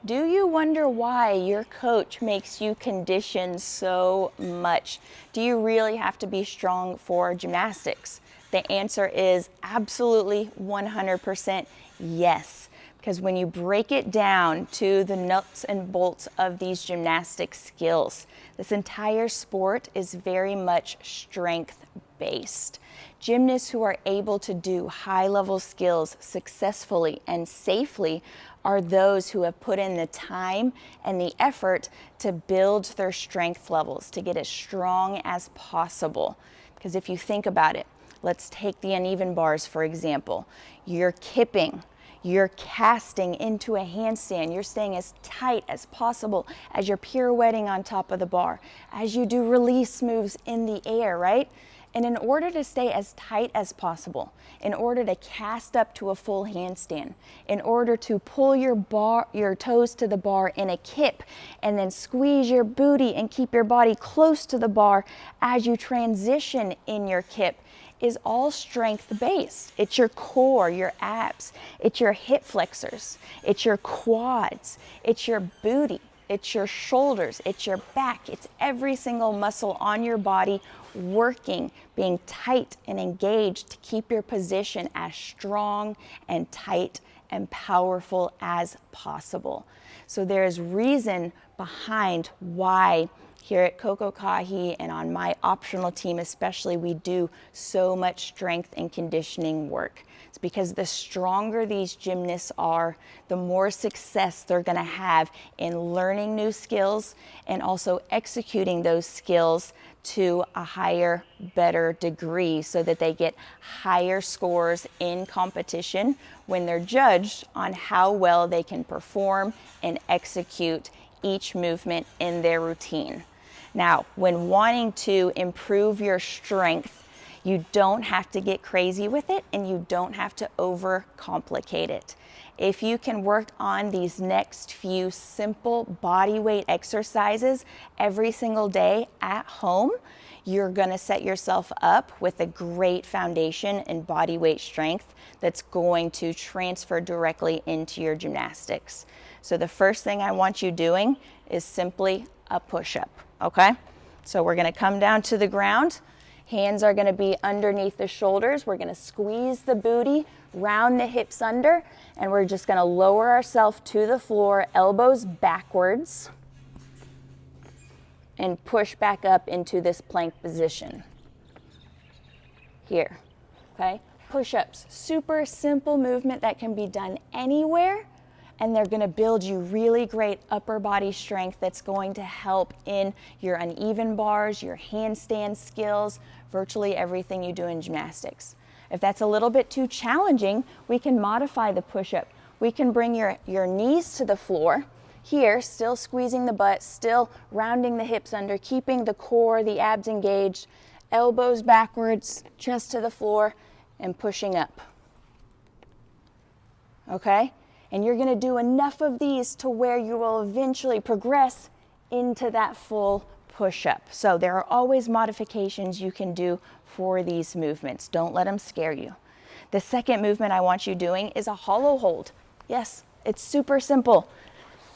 Do you wonder why your coach makes you condition so much? Do you really have to be strong for gymnastics? The answer is absolutely 100% yes. Because when you break it down to the nuts and bolts of these gymnastic skills, this entire sport is very much strength-based. Gymnasts who are able to do high-level skills successfully and safely are those who have put in the time and the effort to build their strength levels, to get as strong as possible. Because if you think about it, let's take the uneven bars, for example. You're kipping, you're casting into a handstand, you're staying as tight as possible as you're pirouetting on top of the bar, as you do release moves in the air, right? And in order to stay as tight as possible, in order to cast up to a full handstand, in order to pull your toes to the bar in a kip, and then squeeze your booty and keep your body close to the bar as you transition in your kip, is all strength-based. It's your core, your abs, it's your hip flexors, it's your quads, it's your booty, it's your shoulders, it's your back, it's every single muscle on your body working, being tight and engaged to keep your position as strong and tight and powerful as possible. So there is reason behind why here at Kokokahi and on my optional team especially, we do so much strength and conditioning work. It's because the stronger these gymnasts are, the more success they're gonna have in learning new skills and also executing those skills to a higher, better degree so that they get higher scores in competition when they're judged on how well they can perform and execute each movement in their routine. Now, when wanting to improve your strength, you don't have to get crazy with it and you don't have to overcomplicate it. If you can work on these next few simple body weight exercises every single day at home, you're gonna set yourself up with a great foundation in body weight strength that's going to transfer directly into your gymnastics. So the first thing I want you doing is simply a push-up, okay? So we're gonna come down to the ground. Hands are gonna be underneath the shoulders. We're gonna squeeze the booty, round the hips under, and we're just gonna lower ourselves to the floor, elbows backwards, and push back up into this plank position. Here, okay? Push-ups, super simple movement that can be done anywhere, and they're gonna build you really great upper body strength that's going to help in your uneven bars, your handstand skills, virtually everything you do in gymnastics. If that's a little bit too challenging, we can modify the push-up. We can bring your knees to the floor, here, still squeezing the butt, still rounding the hips under, keeping the core, the abs engaged, elbows backwards, chest to the floor, and pushing up. Okay? And you're gonna do enough of these to where you will eventually progress into that full push-up. So there are always modifications you can do for these movements. Don't let them scare you. The second movement I want you doing is a hollow hold. Yes, it's super simple,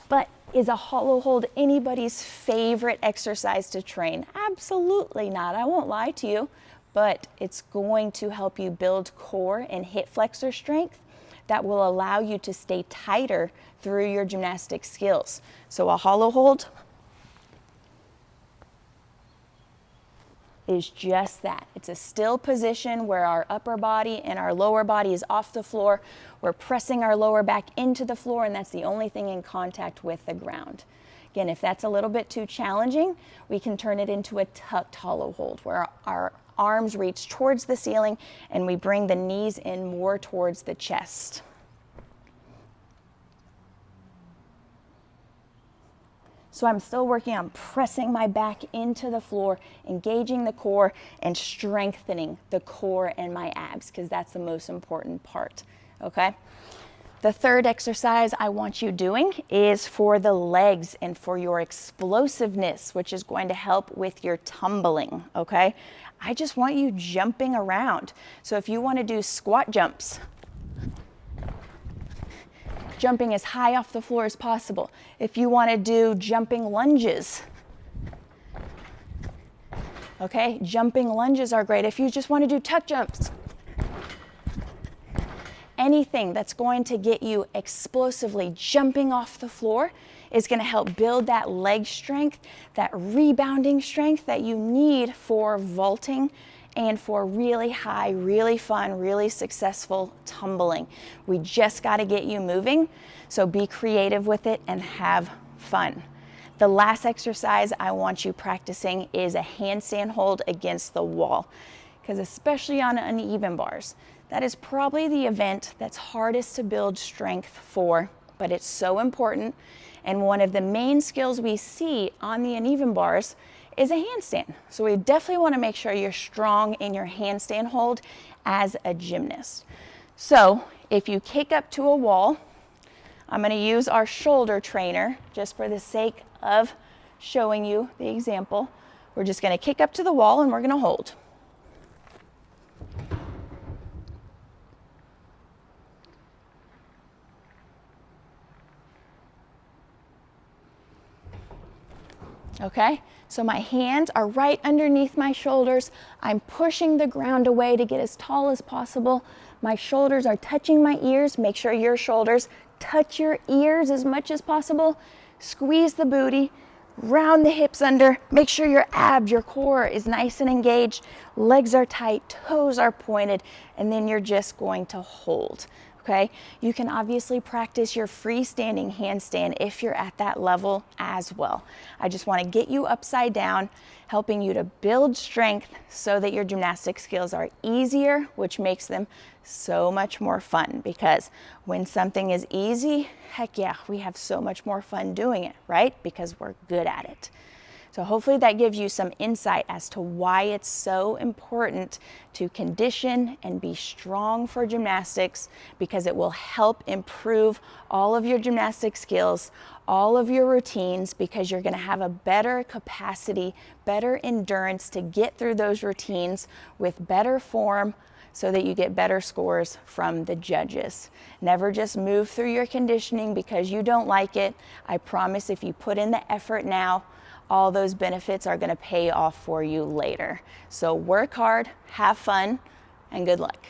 but is a hollow hold anybody's favorite exercise to train? Absolutely not, I won't lie to you, but it's going to help you build core and hip flexor strength that will allow you to stay tighter through your gymnastic skills. So a hollow hold is just that. It's a still position where our upper body and our lower body is off the floor. We're pressing our lower back into the floor, and that's the only thing in contact with the ground. Again, if that's a little bit too challenging, we can turn it into a tucked hollow hold where our arms reach towards the ceiling and we bring the knees in more towards the chest. So I'm still working on pressing my back into the floor, engaging the core, and strengthening the core and my abs, because that's the most important part, okay? The third exercise I want you doing is for the legs and for your explosiveness, which is going to help with your tumbling, okay? I just want you jumping around. So if you want to do squat jumps, jumping as high off the floor as possible. If you want to do jumping lunges, okay, jumping lunges are great. If you just want to do tuck jumps, anything that's going to get you explosively jumping off the floor is going to help build that leg strength, that rebounding strength that you need for vaulting and for really high, really fun, really successful tumbling. We just got to get you moving, so be creative with it and have fun. The last exercise I want you practicing is a handstand hold against the wall, because especially on uneven bars, that is probably the event that's hardest to build strength for, but it's so important. And one of the main skills we see on the uneven bars is a handstand. So we definitely want to make sure you're strong in your handstand hold as a gymnast. So if you kick up to a wall, I'm going to use our shoulder trainer just for the sake of showing you the example. We're just going to kick up to the wall and we're going to hold. Okay, so my hands are right underneath my shoulders. I'm pushing the ground away to get as tall as possible. My shoulders are touching my ears. Make sure your shoulders touch your ears as much as possible. Squeeze the booty, round the hips under. Make sure your abs, your core is nice and engaged. Legs are tight, toes are pointed, and then you're just going to hold. Okay, you can obviously practice your freestanding handstand if you're at that level as well. I just want to get you upside down, helping you to build strength so that your gymnastic skills are easier, which makes them so much more fun, because when something is easy, heck yeah, we have so much more fun doing it, right? Because we're good at it. So hopefully that gives you some insight as to why it's so important to condition and be strong for gymnastics, because it will help improve all of your gymnastic skills, all of your routines, because you're going to have a better capacity, better endurance to get through those routines with better form, so that you get better scores from the judges. Never just move through your conditioning because you don't like it. I promise if you put in the effort now, all those benefits are going to pay off for you later. So work hard, have fun, and good luck.